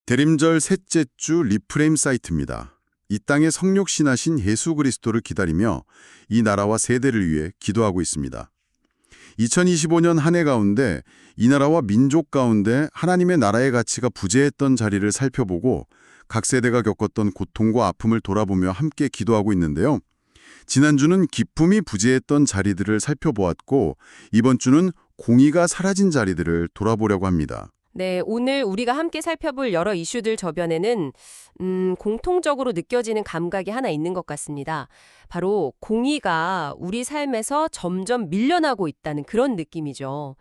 대림절 셋째 주 리프레임 사이트입니다. 이 땅의 성육신하신 예수 그리스도를 기다리며 이 나라와 세대를 위해 기도하고 있습니다. 2025년 한 해 가운데 이 나라와 민족 가운데 하나님의 나라의 가치가 부재했던 자리를 살펴보고 각 세대가 겪었던 고통과 아픔을 돌아보며 함께 기도하고 있는데요. 지난주는 기쁨이 부재했던 자리들을 살펴보았고 이번 주는 공의가 사라진 자리들을 돌아보려고 합니다. 네, 오늘 우리가 함께 살펴볼 여러 이슈들 저변에는 공통적으로 느껴지는 감각이 하나 있는 것 같습니다. 바로 공의가 우리 삶에서 점점 밀려나고 있다는 그런 느낌이죠.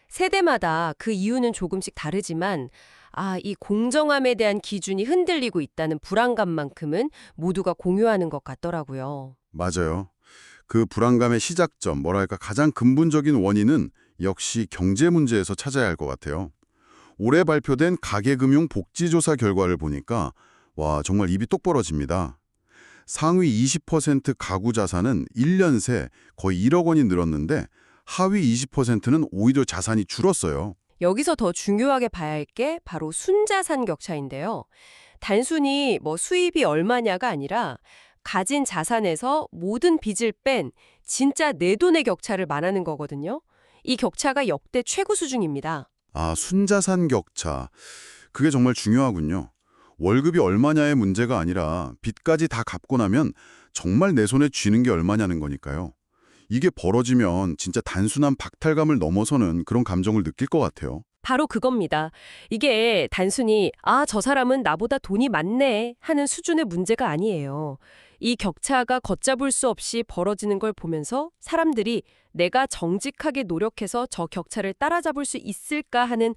세대마다 그 이유는 조금씩 다르지만 이 공정함에 대한 기준이 흔들리고 있다는 불안감만큼은 모두가 공유하는 것 같더라고요. 맞아요. 그 불안감의 시작점, 가장 근본적인 원인은 역시 경제 문제에서 찾아야 할 것 같아요. 올해 발표된 가계금융 복지조사 결과를 보니까 정말 입이 똑 벌어집니다. 상위 20% 가구 자산은 1년 새 거의 1억 원이 늘었는데 하위 20%는 오히려 자산이 줄었어요. 여기서 더 중요하게 봐야 할 게 바로 순자산 격차인데요. 단순히 수입이 얼마냐가 아니라 가진 자산에서 모든 빚을 뺀 진짜 내 돈의 격차를 말하는 거거든요. 이 격차가 역대 최고 수준입니다. 순자산 격차. 그게 정말 중요하군요. 월급이 얼마냐의 문제가 아니라 빚까지 다 갚고 나면 정말 내 손에 쥐는 게 얼마냐는 거니까요. 이게 벌어지면 진짜 단순한 박탈감을 넘어서는 그런 감정을 느낄 것 같아요. 바로 그겁니다. 이게 단순히 저 사람은 나보다 돈이 많네 하는 수준의 문제가 아니에요. 이 격차가 걷잡을 수 없이 벌어지는 걸 보면서 사람들이 내가 정직하게 노력해서 저 격차를 따라잡을 수 있을까 하는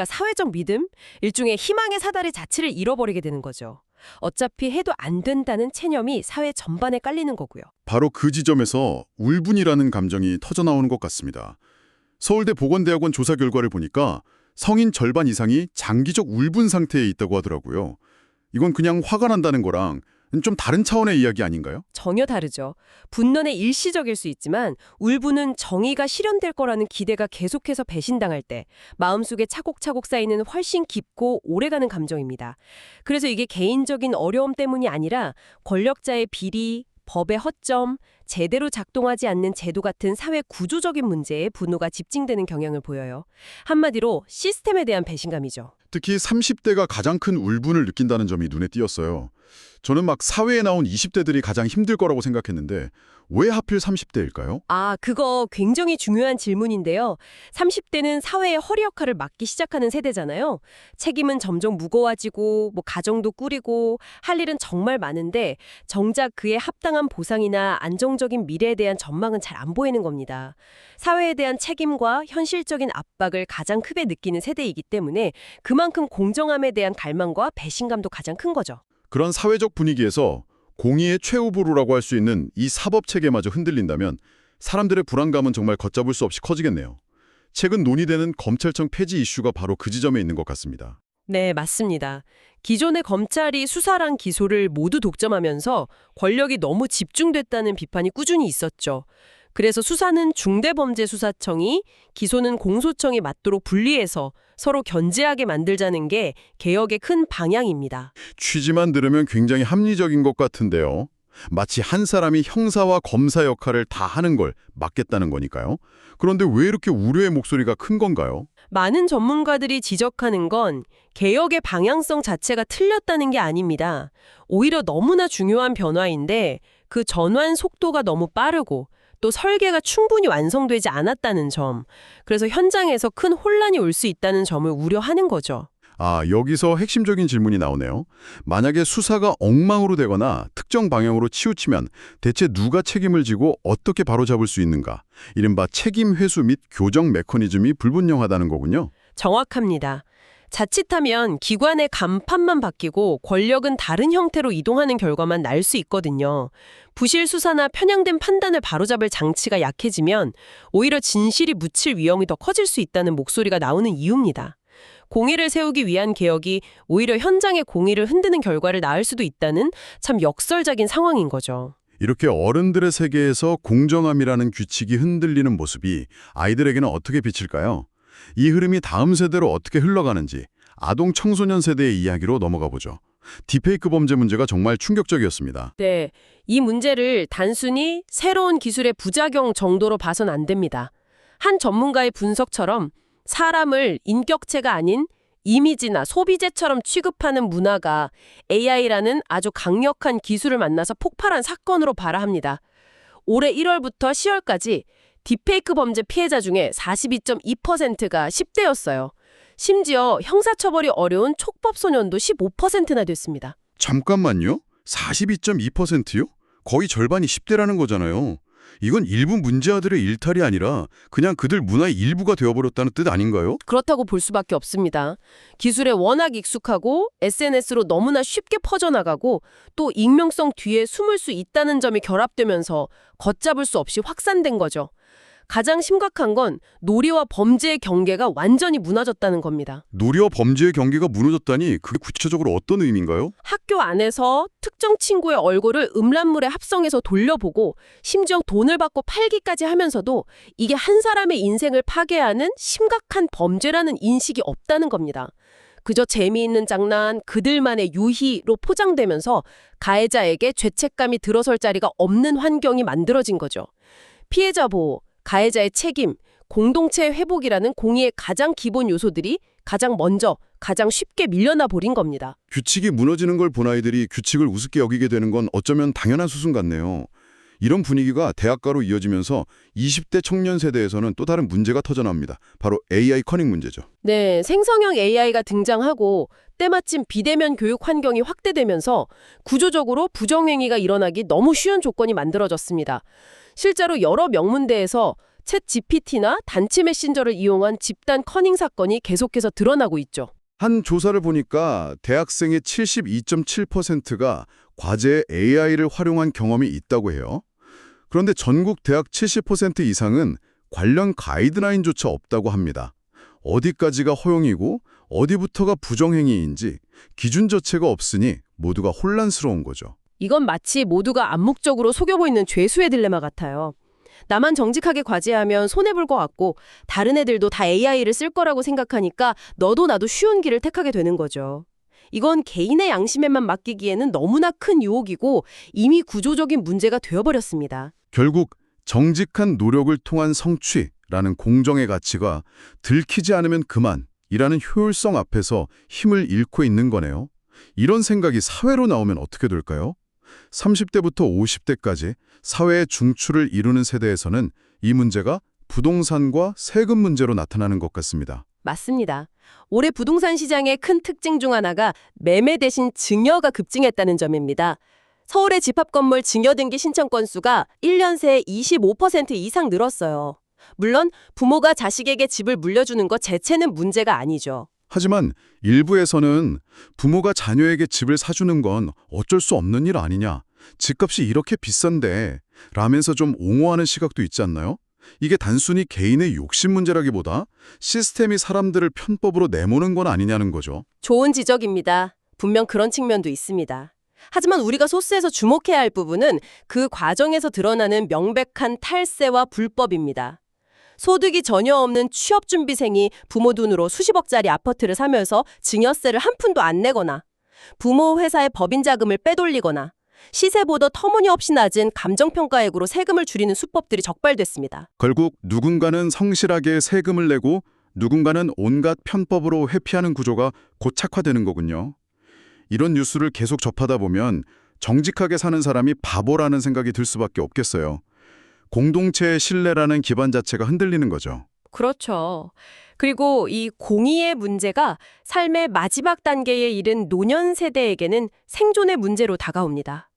사회적 믿음? 일종의 희망의 사다리 자체를 잃어버리게 되는 거죠. 어차피 해도 안 된다는 체념이 사회 전반에 깔리는 거고요. 바로 그 지점에서 울분이라는 감정이 터져나오는 것 같습니다. 서울대 보건대학원 조사 결과를 보니까 성인 절반 이상이 장기적 울분 상태에 있다고 하더라고요. 이건 그냥 화가 난다는 거랑 좀 다른 차원의 이야기 아닌가요? 전혀 다르죠. 분노는 일시적일 수 있지만 울분은 정의가 실현될 거라는 기대가 계속해서 배신당할 때 마음속에 차곡차곡 쌓이는 훨씬 깊고 오래가는 감정입니다. 그래서 이게 개인적인 어려움 때문이 아니라 권력자의 비리, 법의 허점, 제대로 작동하지 않는 제도 같은 사회 구조적인 문제에 분노가 집중되는 경향을 보여요. 한마디로 시스템에 대한 배신감이죠. 특히 30대가 가장 큰 울분을 느낀다는 점이 눈에 띄었어요. 저는 사회에 나온 20대들이 가장 힘들 거라고 생각했는데 왜 하필 30대일까요? 그거 굉장히 중요한 질문인데요. 30대는 사회의 허리 역할을 맡기 시작하는 세대잖아요. 책임은 점점 무거워지고 가정도 꾸리고 할 일은 정말 많은데 정작 그에 합당한 보상이나 안정적인 미래에 대한 전망은 잘 안 보이는 겁니다. 사회에 대한 책임과 현실적인 압박을 가장 크게 느끼는 세대이기 때문에 그만큼 공정함에 대한 갈망과 배신감도 가장 큰 거죠. 그런 사회적 분위기에서 공의의 최후보루라고 할 수 있는 이 사법체계마저 흔들린다면 사람들의 불안감은 정말 걷잡을 수 없이 커지겠네요. 최근 논의되는 검찰청 폐지 이슈가 바로 그 지점에 있는 것 같습니다. 네, 맞습니다. 기존의 검찰이 수사랑 기소를 모두 독점하면서 권력이 너무 집중됐다는 비판이 꾸준히 있었죠. 그래서 수사는 중대범죄수사청이, 기소는 공소청이 맞도록 분리해서 서로 견제하게 만들자는 게 개혁의 큰 방향입니다. 취지만 들으면 굉장히 합리적인 것 같은데요. 마치 한 사람이 형사와 검사 역할을 다 하는 걸 막겠다는 거니까요. 그런데 왜 이렇게 우려의 목소리가 큰 건가요? 많은 전문가들이 지적하는 건 개혁의 방향성 자체가 틀렸다는 게 아닙니다. 오히려 너무나 중요한 변화인데 그 전환 속도가 너무 빠르고 또 설계가 충분히 완성되지 않았다는 점, 그래서 현장에서 큰 혼란이 올 수 있다는 점을 우려하는 거죠. 여기서 핵심적인 질문이 나오네요. 만약에 수사가 엉망으로 되거나 특정 방향으로 치우치면 대체 누가 책임을 지고 어떻게 바로잡을 수 있는가? 이른바 책임 회수 및 교정 메커니즘이 불분명하다는 거군요. 정확합니다. 자칫하면 기관의 간판만 바뀌고 권력은 다른 형태로 이동하는 결과만 날 수 있거든요. 부실 수사나 편향된 판단을 바로잡을 장치가 약해지면 오히려 진실이 묻힐 위험이 더 커질 수 있다는 목소리가 나오는 이유입니다. 공의를 세우기 위한 개혁이 오히려 현장의 공의를 흔드는 결과를 낳을 수도 있다는 참 역설적인 상황인 거죠. 이렇게 어른들의 세계에서 공정함이라는 규칙이 흔들리는 모습이 아이들에게는 어떻게 비칠까요? 이 흐름이 다음 세대로 어떻게 흘러가는지 아동 청소년 세대의 이야기로 넘어가 보죠. 딥페이크 범죄 문제가 정말 충격적이었습니다. 네, 이 문제를 단순히 새로운 기술의 부작용 정도로 봐선 안 됩니다. 한 전문가의 분석처럼 사람을 인격체가 아닌 이미지나 소비재처럼 취급하는 문화가 AI라는 아주 강력한 기술을 만나서 폭발한 사건으로 봐야 합니다. 올해 1월부터 10월까지 딥페이크 범죄 피해자 중에 42.2%가 10대였어요. 심지어 형사처벌이 어려운 촉법소년도 15%나 됐습니다. 잠깐만요. 42.2%요? 거의 절반이 10대라는 거잖아요. 이건 일부 문제아들의 일탈이 아니라 그냥 그들 문화의 일부가 되어버렸다는 뜻 아닌가요? 그렇다고 볼 수밖에 없습니다. 기술에 워낙 익숙하고 SNS로 너무나 쉽게 퍼져나가고 또 익명성 뒤에 숨을 수 있다는 점이 결합되면서 걷잡을 수 없이 확산된 거죠. 가장 심각한 건 놀이와 범죄의 경계가 완전히 무너졌다는 겁니다. 놀이와 범죄의 경계가 무너졌다니 그게 구체적으로 어떤 의미인가요? 학교 안에서 특정 친구의 얼굴을 음란물에 합성해서 돌려보고 심지어 돈을 받고 팔기까지 하면서도 이게 한 사람의 인생을 파괴하는 심각한 범죄라는 인식이 없다는 겁니다. 그저 재미있는 장난, 그들만의 유희로 포장되면서 가해자에게 죄책감이 들어설 자리가 없는 환경이 만들어진 거죠. 피해자 보호, 가해자의 책임, 공동체 회복이라는 공의의 가장 기본 요소들이 가장 먼저, 가장 쉽게 밀려나 버린 겁니다. 규칙이 무너지는 걸 본 아이들이 규칙을 우습게 여기게 되는 건 어쩌면 당연한 수순 같네요. 이런 분위기가 대학가로 이어지면서 20대 청년 세대에서는 또 다른 문제가 터져나옵니다. 바로 AI 커닝 문제죠. 네, 생성형 AI가 등장하고 때마침 비대면 교육 환경이 확대되면서 구조적으로 부정행위가 일어나기 너무 쉬운 조건이 만들어졌습니다. 실제로 여러 명문대에서 챗 GPT나 단체 메신저를 이용한 집단 커닝 사건이 계속해서 드러나고 있죠. 한 조사를 보니까 대학생의 72.7%가 과제에 AI를 활용한 경험이 있다고 해요. 그런데 전국 대학 70% 이상은 관련 가이드라인조차 없다고 합니다. 어디까지가 허용이고 어디부터가 부정행위인지 기준 자체가 없으니 모두가 혼란스러운 거죠. 이건 마치 모두가 암묵적으로 속여고 있는 죄수의 딜레마 같아요. 나만 정직하게 과제하면 손해볼 것 같고 다른 애들도 다 AI를 쓸 거라고 생각하니까 너도 나도 쉬운 길을 택하게 되는 거죠. 이건 개인의 양심에만 맡기기에는 너무나 큰 유혹이고 이미 구조적인 문제가 되어버렸습니다. 결국 정직한 노력을 통한 성취라는 공정의 가치가 들키지 않으면 그만이라는 효율성 앞에서 힘을 잃고 있는 거네요. 이런 생각이 사회로 나오면 어떻게 될까요? 30대부터 50대까지 사회의 중추를 이루는 세대에서는 이 문제가 부동산과 세금 문제로 나타나는 것 같습니다. 맞습니다. 올해 부동산 시장의 큰 특징 중 하나가 매매 대신 증여가 급증했다는 점입니다. 서울의 집합건물 증여등기 신청 건수가 1년 새에 25% 이상 늘었어요. 물론 부모가 자식에게 집을 물려주는 것 자체는 문제가 아니죠. 하지만 일부에서는 부모가 자녀에게 집을 사주는 건 어쩔 수 없는 일 아니냐, 집값이 이렇게 비싼데 라면서 좀 옹호하는 시각도 있지 않나요? 이게 단순히 개인의 욕심 문제라기보다 시스템이 사람들을 편법으로 내모는 건 아니냐는 거죠. 좋은 지적입니다. 분명 그런 측면도 있습니다. 하지만 우리가 소스에서 주목해야 할 부분은 그 과정에서 드러나는 명백한 탈세와 불법입니다. 소득이 전혀 없는 취업준비생이 부모 돈으로 수십억짜리 아파트를 사면서 증여세를 한 푼도 안 내거나 부모 회사의 법인 자금을 빼돌리거나 시세보다 터무니없이 낮은 감정평가액으로 세금을 줄이는 수법들이 적발됐습니다. 결국 누군가는 성실하게 세금을 내고 누군가는 온갖 편법으로 회피하는 구조가 고착화되는 거군요. 이런 뉴스를 계속 접하다 보면 정직하게 사는 사람이 바보라는 생각이 들 수밖에 없겠어요. 공동체의 신뢰라는 기반 자체가 흔들리는 거죠. 그렇죠. 그리고 이 공의의 문제가 삶의 마지막 단계에 이른 노년 세대에게는 생존의 문제로 다가옵니다.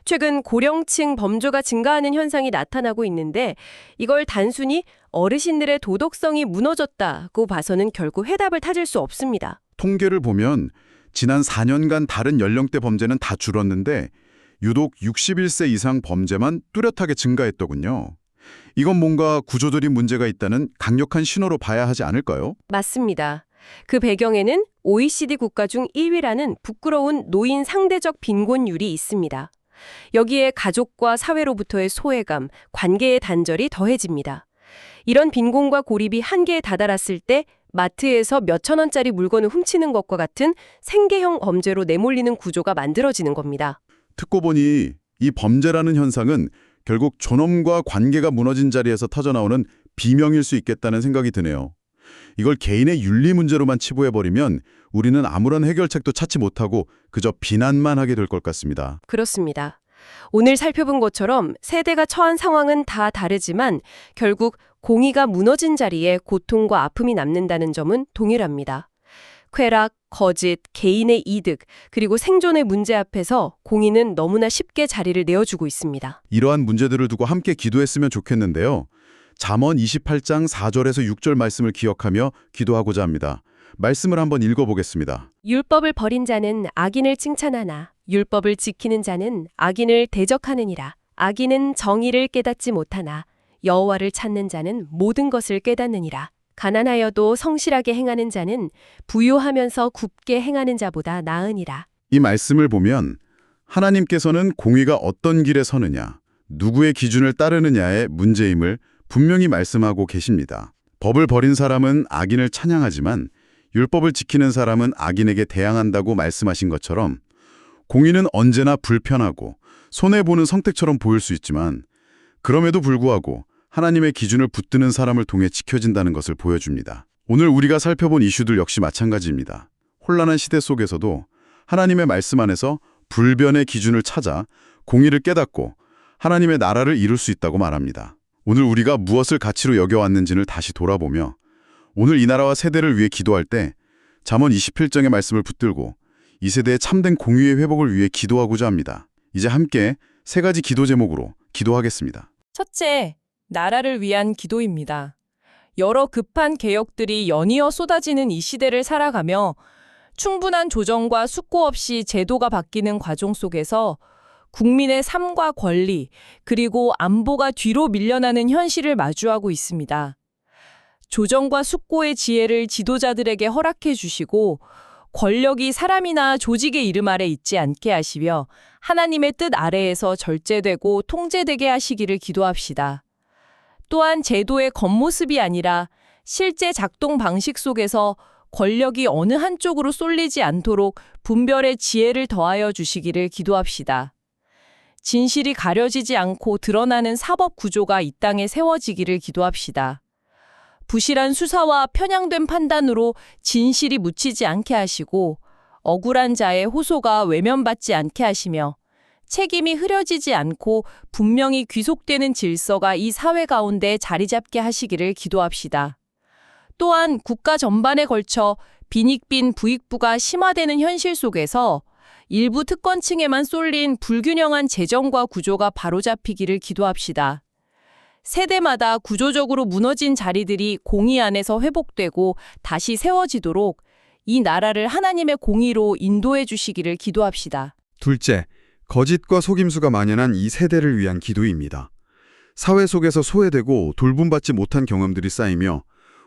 최근 고령층 범죄가 증가하는 현상이 나타나고 있는데 이걸 단순히 어르신들의 도덕성이 무너졌다고 봐서는 결국 해답을 찾을 수 없습니다. 통계를 보면 지난 4년간 다른 연령대 범죄는 다 줄었는데 유독 61세 이상 범죄만 뚜렷하게 증가했더군요. 이건 뭔가 구조적인 문제가 있다는 강력한 신호로 봐야 하지 않을까요? 맞습니다. 그 배경에는 OECD 국가 중 1위라는 부끄러운 노인 상대적 빈곤율이 있습니다. 여기에 가족과 사회로부터의 소외감, 관계의 단절이 더해집니다. 이런 빈곤과 고립이 한계에 다다랐을 때 마트에서 몇천 원짜리 물건을 훔치는 것과 같은 생계형 범죄로 내몰리는 구조가 만들어지는 겁니다. 듣고 보니 이 범죄라는 현상은 결국 존엄과 관계가 무너진 자리에서 터져나오는 비명일 수 있겠다는 생각이 드네요. 이걸 개인의 윤리 문제로만 치부해버리면 우리는 아무런 해결책도 찾지 못하고 그저 비난만 하게 될 것 같습니다. 그렇습니다. 오늘 살펴본 것처럼 세대가 처한 상황은 다 다르지만 결국 공의가 무너진 자리에 고통과 아픔이 남는다는 점은 동일합니다. 쾌락, 거짓, 개인의 이득, 그리고 생존의 문제 앞에서 공의는 너무나 쉽게 자리를 내어주고 있습니다. 이러한 문제들을 두고 함께 기도했으면 좋겠는데요. 잠언 28장 4절에서 6절 말씀을 기억하며 기도하고자 합니다. 말씀을 한번 읽어보겠습니다. 율법을 버린 자는 악인을 칭찬하나 율법을 지키는 자는 악인을 대적하느니라. 악인은 정의를 깨닫지 못하나 여호와를 찾는 자는 모든 것을 깨닫느니라. 가난하여도 성실하게 행하는 자는 부유하면서 굽게 행하는 자보다 나으니라. 이 말씀을 보면 하나님께서는 공의가 어떤 길에 서느냐, 누구의 기준을 따르느냐의 문제임을 분명히 말씀하고 계십니다. 법을 버린 사람은 악인을 찬양하지만 율법을 지키는 사람은 악인에게 대항한다고 말씀하신 것처럼 공의는 언제나 불편하고 손해보는 선택처럼 보일 수 있지만 그럼에도 불구하고 하나님의 기준을 붙드는 사람을 통해 지켜진다는 것을 보여줍니다. 오늘 우리가 살펴본 이슈들 역시 마찬가지입니다. 혼란한 시대 속에서도 하나님의 말씀 안에서 불변의 기준을 찾아 공의를 깨닫고 하나님의 나라를 이룰 수 있다고 말합니다. 오늘 우리가 무엇을 가치로 여겨왔는지를 다시 돌아보며 오늘 이 나라와 세대를 위해 기도할 때 잠언 27장의 말씀을 붙들고 이 세대의 참된 공의의 회복을 위해 기도하고자 합니다. 이제 함께 세 가지 기도 제목으로 기도하겠습니다. 첫째, 나라를 위한 기도입니다. 여러 급한 개혁들이 연이어 쏟아지는 이 시대를 살아가며 충분한 조정과 숙고 없이 제도가 바뀌는 과정 속에서 국민의 삶과 권리, 그리고 안보가 뒤로 밀려나는 현실을 마주하고 있습니다. 조정과 숙고의 지혜를 지도자들에게 허락해 주시고 권력이 사람이나 조직의 이름 아래 있지 않게 하시며 하나님의 뜻 아래에서 절제되고 통제되게 하시기를 기도합시다. 또한 제도의 겉모습이 아니라 실제 작동 방식 속에서 권력이 어느 한쪽으로 쏠리지 않도록 분별의 지혜를 더하여 주시기를 기도합시다. 진실이 가려지지 않고 드러나는 사법 구조가 이 땅에 세워지기를 기도합시다. 부실한 수사와 편향된 판단으로 진실이 묻히지 않게 하시고 억울한 자의 호소가 외면받지 않게 하시며 책임이 흐려지지 않고 분명히 귀속되는 질서가 이 사회 가운데 자리 잡게 하시기를 기도합시다. 또한 국가 전반에 걸쳐 빈익빈 부익부가 심화되는 현실 속에서 일부 특권층에만 쏠린 불균형한 재정과 구조가 바로잡히기를 기도합시다. 세대마다 구조적으로 무너진 자리들이 공의 안에서 회복되고 다시 세워지도록 이 나라를 하나님의 공의로 인도해 주시기를 기도합시다. 둘째, 거짓과 속임수가 만연한 이 세대를 위한 기도입니다. 사회 속에서 소외되고 돌봄받지 못한 경험들이 쌓이며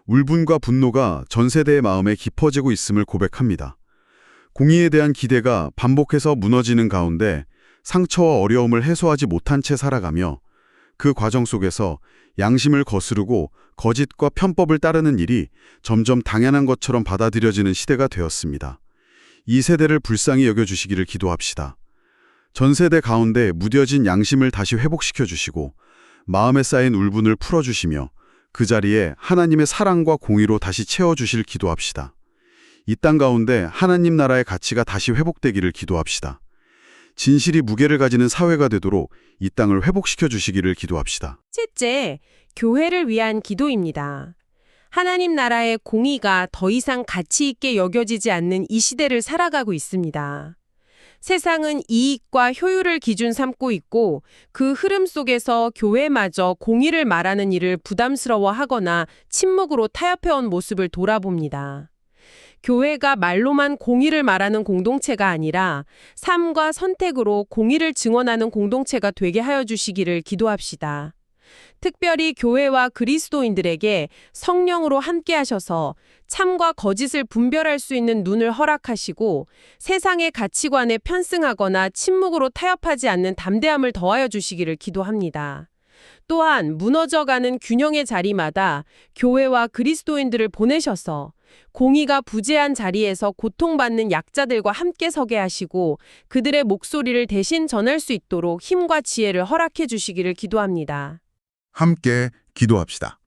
울분과 분노가 전 세대의 마음에 깊어지고 있음을 고백합니다. 공의에 대한 기대가 반복해서 무너지는 가운데 상처와 어려움을 해소하지 못한 채 살아가며 그 과정 속에서 양심을 거스르고 거짓과 편법을 따르는 일이 점점 당연한 것처럼 받아들여지는 시대가 되었습니다. 이 세대를 불쌍히 여겨주시기를 기도합시다. 전 세대 가운데 무뎌진 양심을 다시 회복시켜 주시고 마음에 쌓인 울분을 풀어주시며 그 자리에 하나님의 사랑과 공의로 다시 채워주실 기도합시다. 이 땅 가운데 하나님 나라의 가치가 다시 회복되기를 기도합시다. 진실이 무게를 가지는 사회가 되도록 이 땅을 회복시켜 주시기를 기도합시다. 셋째, 교회를 위한 기도입니다. 하나님 나라의 공의가 더 이상 가치 있게 여겨지지 않는 이 시대를 살아가고 있습니다. 세상은 이익과 효율을 기준 삼고 있고 그 흐름 속에서 교회마저 공의를 말하는 일을 부담스러워하거나 침묵으로 타협해온 모습을 돌아봅니다. 교회가 말로만 공의를 말하는 공동체가 아니라 삶과 선택으로 공의를 증언하는 공동체가 되게 하여 주시기를 기도합시다. 특별히 교회와 그리스도인들에게 성령으로 함께 하셔서 참과 거짓을 분별할 수 있는 눈을 허락하시고 세상의 가치관에 편승하거나 침묵으로 타협하지 않는 담대함을 더하여 주시기를 기도합니다. 또한 무너져가는 균형의 자리마다 교회와 그리스도인들을 보내셔서 공의가 부재한 자리에서 고통받는 약자들과 함께 서게 하시고 그들의 목소리를 대신 전할 수 있도록 힘과 지혜를 허락해 주시기를 기도합니다. 함께 기도합시다.